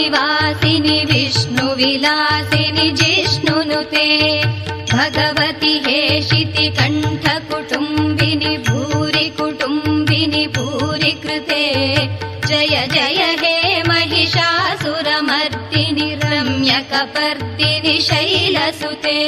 निवासिनि विष्णुविलासिनि जिष्णुनुते भगवति हेशिति कण्ठकुटुम्बिनि भूरि कुटुम्बिनि भूरि कृते जय जय हे महिषासुरमर्दिनि रम्यकपर्दिनि शैलसुते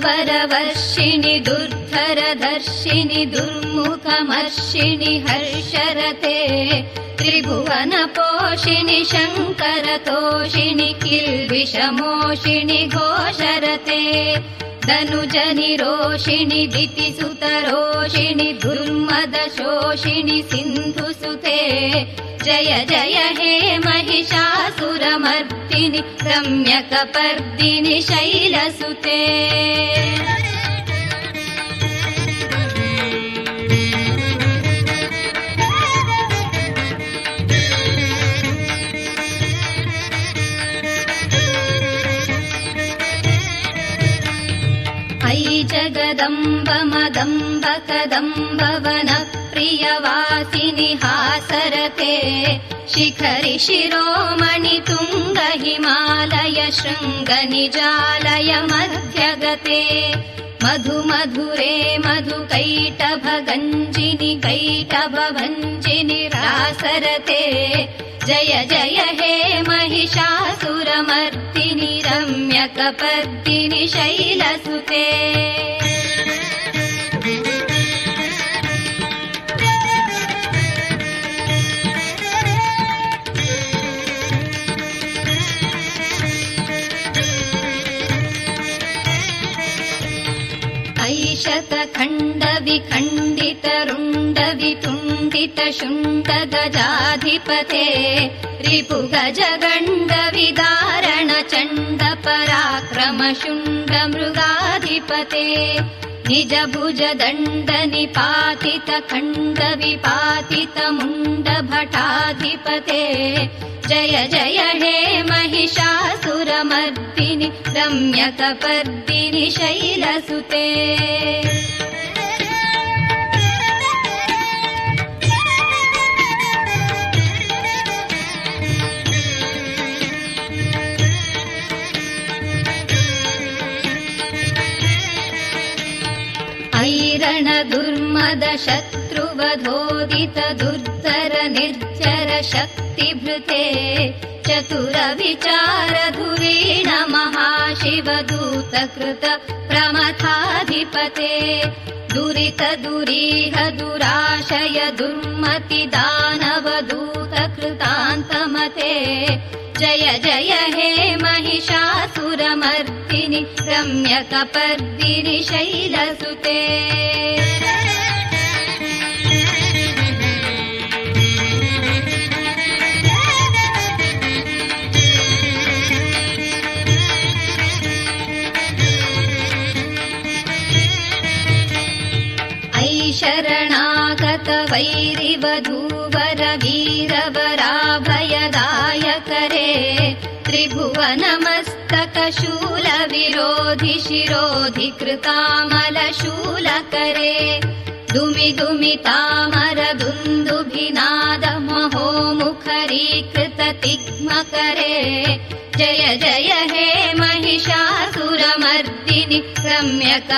सुरवरवर्षिणि दुर्धरधर्षिणि दुर्मुखमर्षिणि हर्षरते त्रिभुवनपोषिणि शङ्करतोषिणि किल्बिषमोषिणि घोषरते धनुजनिरोषिणि दितिसुतरोषिणि दुर्मदशोषिणि सिन्धुसुते जय जय हे महिषासुरमर्दिनि रम्यकपर्दिनि शैलसुते अयि जगदम्ब मदम्ब कदम्ब वनप्रियवासिनि हासरते शिखरि शिरोमणि तुङ्ग हिमालय शृङ्ग निजालय मध्यगते मधु मधुरे मधु कैटभ गञ्जिनि कैटभ भञ्जिनि रासरते जय जय हे महिषासुरमर्दिनि रम्यकपर्दिनि शैलसुते ऐशतखण्ड विखण्डित रुण्ड वितुण्डित शुण्ड गजाधिपते रिपु गजगण्ड विदारण चण्ड पराक्रम शुण्ड मृगाधिपते निज भुज दण्ड निपातित खण्ड विपातित मुण्ड भटाधिपते जय जय हे महिषासुरमर्दिनि रम्यकपर्दिनि शैलसुते ऐरण दुर्मद शत्रुवधोदित दुर्धर निर्जर शक्तिभृते चतुर विचार धुरीण महाशिवदूत कृत प्रमथाधिपते दुरित दुरीह दुराशय दुर्मति दानव दूत कृतान्तमते जय जय हे महिषासुरमर्दिनि रम्यकपर्दिनि शैलसुते शरणागत वैरिवधूवर वीरवराभयदायकरे त्रिभुवनमस्तक शूल विरोधि शिरोधि कृतामल शूलकरे दुमि दुमि तामर दुन्दुभिनाद महोमुखरीकृत तिग्मकरे जय जय हे महिषासुरमर्दिनि रम्यक